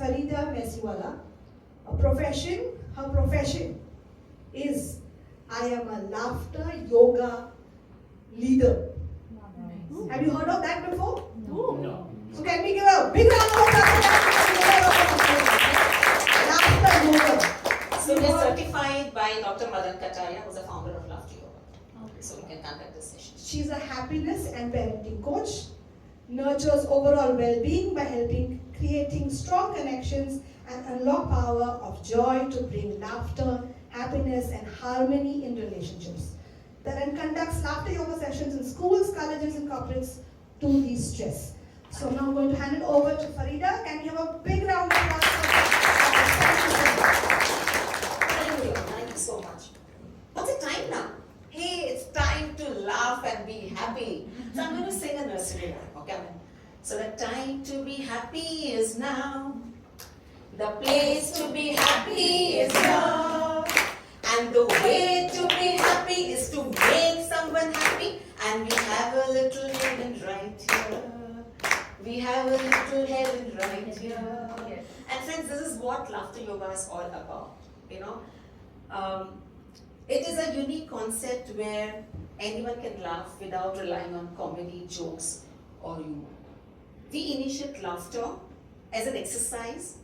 Farida Messiwala, her profession is I am a laughter yoga leader. Nice. Have you heard of that before? No. So can we give a big round of applause for laughter yoga? So we are certified by Dr. Madan Kataria, who's the founder of Laughter Yoga. Okay. So we can conduct this session. She's a happiness and parenting coach, nurtures overall well-being by creating strong connections and unlock power of joy to bring laughter, happiness and harmony in relationships. Then conducts laughter yoga sessions in schools, colleges and corporates to de-stress. So now I'm going to hand it over to Farida. Can you have a big round of applause for her? Thank you so much. What's the time now? Hey, it's time to laugh and be happy. So I'm going to sing a nursery rhyme. Okay, so the time to be happy is now. The place to be happy is now. And the way to be happy is to make someone happy. And we have a little heaven right here. We have a little heaven right here. Yes. And friends, this is what laughter yoga is all about. You know, it is a unique concept where anyone can laugh without relying on comedy, jokes, or humor. We initiate laughter as an exercise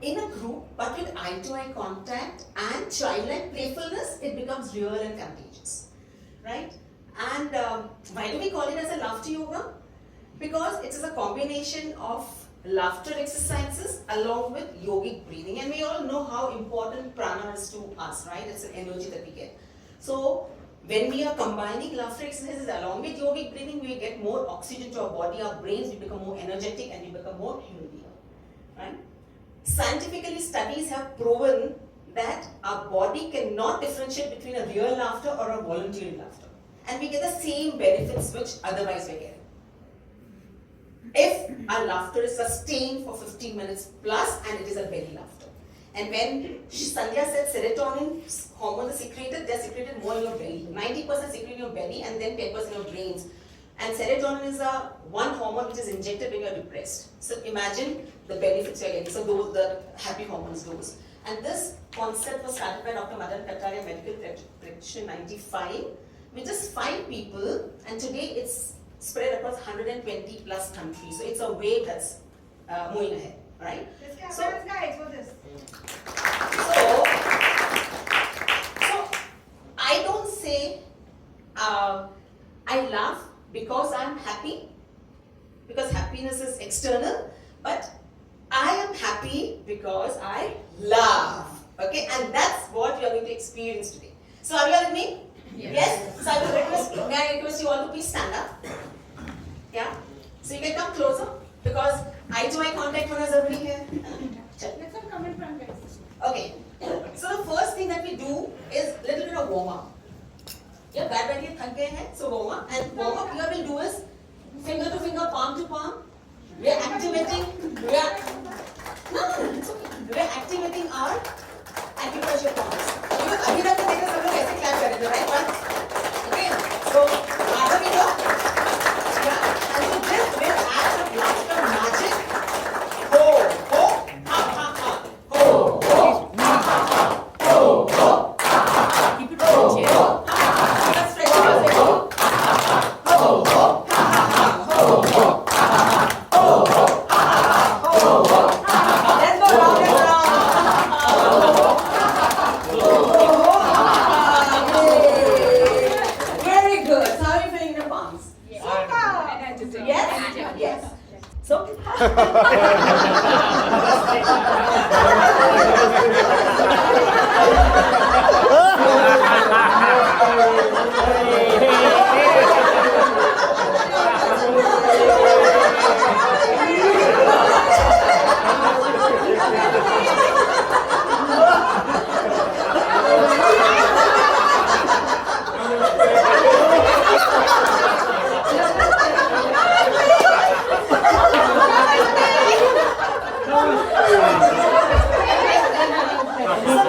in a group, but with eye-to-eye contact and childlike playfulness, it becomes real and contagious, right? And why do we call it as a laughter yoga? Because it is a combination of laughter exercises along with yogic breathing. And we all know how important prana is to us, right? It's an energy that we get. So when we are combining laughter exercises along with yogic breathing, we get more oxygen to our body, our brains, we become more energetic and we become more healthier, right? Scientifically, studies have proven that our body cannot differentiate between a real laughter or a voluntary laughter. And we get the same benefits which otherwise we get. If our laughter is sustained for 15 minutes plus and it is a belly laughter. And when Sandhya said serotonin hormone is secreted, they are secreted more in your belly. 90% secreted in your belly and then 10% in your brains. And serotonin is one hormone which is injected when you are depressed. So imagine the benefits you are getting. So those, the happy hormones, those. And this concept was started by Dr. Madan Kataria, medical practitioner in 95, with just 5 people. And today it's spread across 120 plus countries. So it's a wave that's moving ahead, right? So I don't say I laugh because I'm happy, because happiness is external, but I am happy because I laugh. Okay, and that's what we are going to experience today. So are you all with me? Yes? So I will request, may I request you all to please stand up? Yeah? So you can come closer because eye-to-eye contact one is already here. Let's all come in front, guys. Okay. So the first thing that we do is a little bit of warm-up. Yeah, badly thak gaye hain, so warm-up. And warm-up here we'll do is finger to finger, palm to palm. We are activating, we are activating our acupressure palms. Because abhi tak to dekha sab log aise clap kar rahe थे, right? Okay. So आगे भी दो. Yeah. And so this will add some laughter magic. Ho, ho, ha, ha, ha. Ho, ho, ha, ha, ha. Ho, ho, ha, ha, ha. Keep it on the chair. Let's stretch it. Ho, ho, ha, ha, ha. Ho, ho, ha, ha, ha. Ho, ho, ha, ha, ha. Ho, ho, ha, ha, ha. Let's go round and round. Very good. So how are you feeling in your palms? Yes? Yes. So?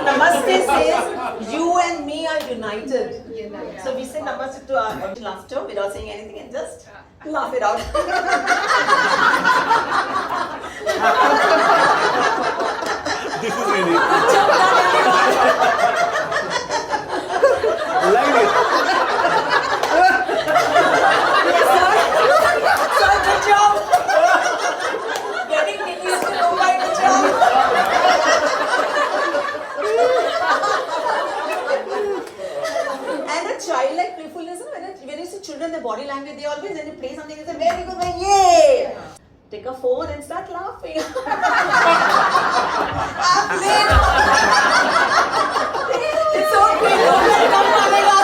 Namaste says you and me are united. So we say namaste to our laughter without saying anything and just laugh it out. में नहीं लग गई Sir, good job. Getting Nikki's to know my good job. And a childlike playfulness, when you see children, their body language, they always, when you play something, they say, very good, like, yay! Take a phone and start laughing. I'm late. It's okay, don't let it come, Pamela.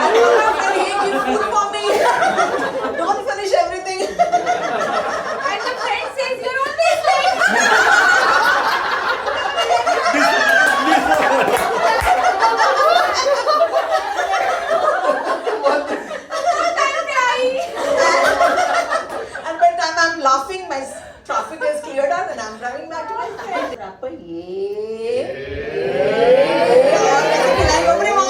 I don't have to hate you, food for me. Don't finish everything. And the friend says, you're always late. And by the time I'm laughing, my traffic is cleared out and I'm driving back to my friend. Rapper, yeah. Like, opening mouth,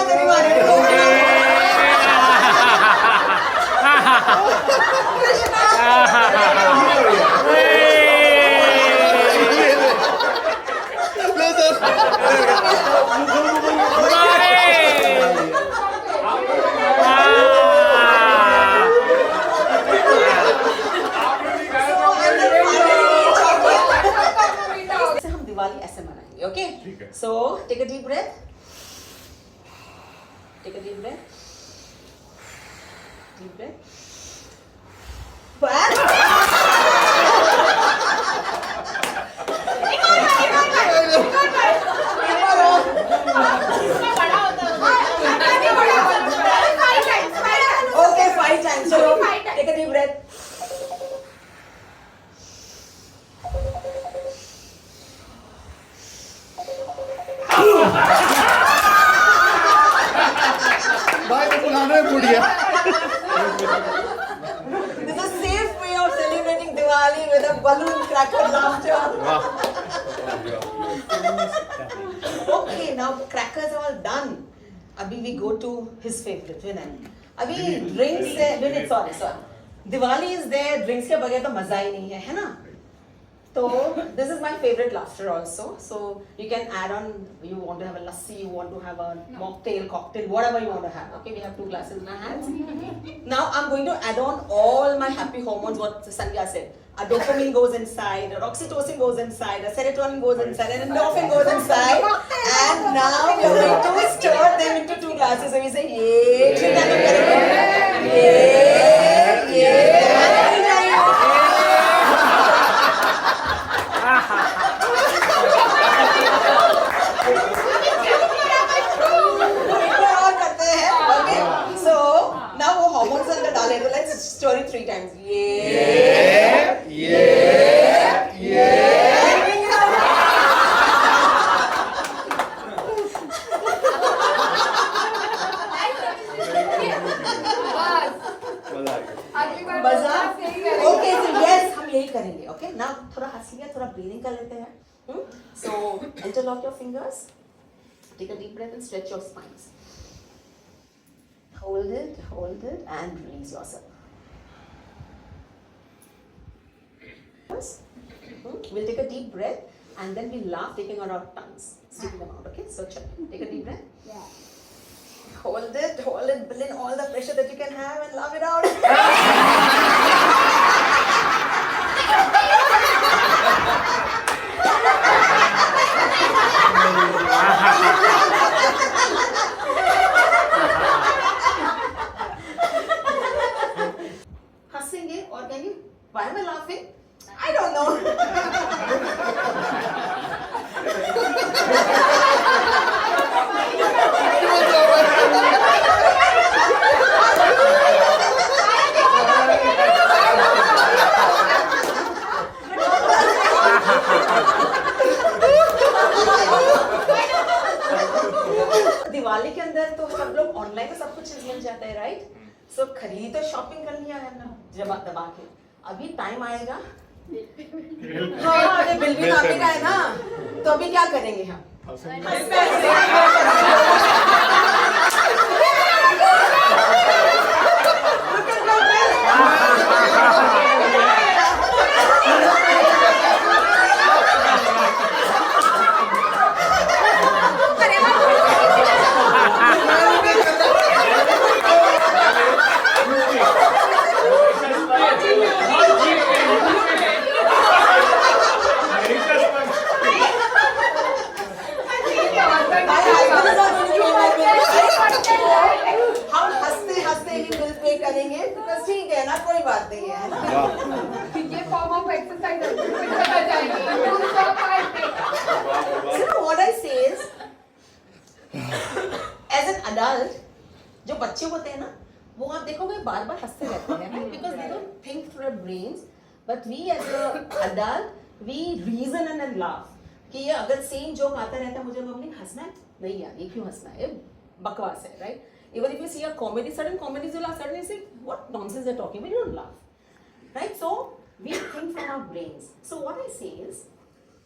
हम दिवाली ऐसे मनाएंगे, okay? ठीक है। So take a deep breath. Take a deep breath. Deep breath. Okay, 5 times. So take a deep breath. भाई को बुलाना है फूट गया This is a safe way of celebrating Diwali with a balloon cracker laughter. Okay, now crackers are all done. Abhi we go to his favorite, Vinay. Abhi drinks है, Vinay, sorry. Diwali is there, drinks के बगैर तो मजा ही नहीं है ना? So this is my favorite laughter also. So you can add on. You want to have a lassi, you want to have a mocktail, cocktail, whatever you want to have. Okay, we have 2 glasses in our hands. Now I'm going to add on all my happy hormones. What Sandhya said. A dopamine goes inside, a oxytocin goes inside, a serotonin goes inside, and endorphin goes inside. And now we are going to stir them into 2 glasses. So we say, yay! So now वो hormones अंदर डाले तो let's stir it 3 times. मजा okay so yes हम यही करेंगे okay now थोड़ा हंस लिया थोड़ा breathing कर लेते हैं so interlock your fingers take a deep breath and stretch your spines hold it and release yourself we'll take a deep breath and then we laugh taking out our tongues sticking them out okay so check take a deep breath hold it build in all the pressure that you can have and laugh it out हंसेंगे और कहेंगे why am I laughing? I don't know. Diwali के अंदर तो सब लोग online में सब कुछ मिल जाता है राइट सो खरीदी तो शॉपिंग कर लिया है ना जमा दबा के अभी टाइम आएगा हाँ अरे बिल भी आगे का है ना तो अभी क्या करेंगे हम बार बार हंसते रहते हैं, right? Because they don't think through their brains, but we as a adult, we reason and laugh. कि ये अगर सेम जोक आता रहता है मुझे मम्मी हंसना है नहीं यार ये क्यों हंसना है ये बकवास है, right? Even if you see a comedy, certain comedies you laugh, suddenly you say what nonsense they're talking, but you don't laugh, right? So we think from our brains. So what I say is,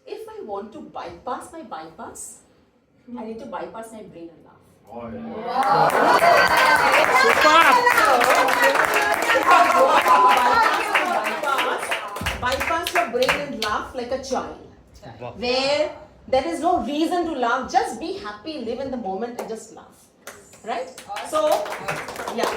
if I want to bypass my bypass, I need to bypass my brain and laugh. Bypass your brain and laugh like a child. Where there is no reason to laugh, just be happy, live in the moment and just laugh. Right? So, yeah.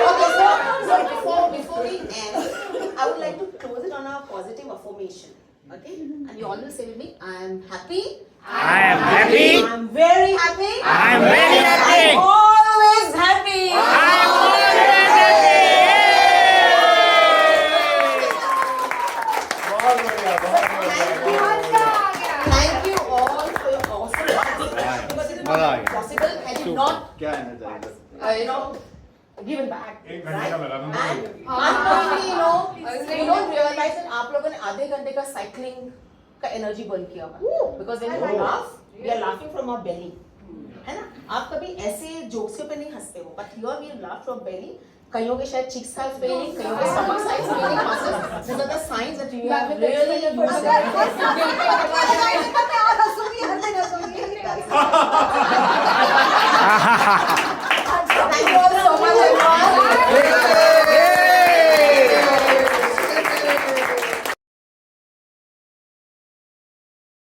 Okay, so before we end, I would like to close it on a positive affirmation. Okay? And you all will say with me, I am happy. I am happy. I am very happy. I am very happy. I am always happy. I am always happy. बहुत बढ़िया, बहुत बढ़िया। Thank you all for your awesome participation because it would मजा आ not be गया। possible had you not, क्या energiser given back. एक घंटे Right? का लगा था। And unfortunately, you don't realize that आप लोगों ने आधे घंटे का cycling का एनर्जी बर्न किया हुआ because when you laugh, we are laughing from our belly, है ना? आप कभी ऐसे जोक्स के ऊपर नहीं हंसते हो, but here we laugh from belly. कईयों के शायद cheek size पेनिंग, कईयों के stomach size पेनिंग, muscles. These are the signs that you have really used. हंसूंगी, हर दिन हंसूंगी।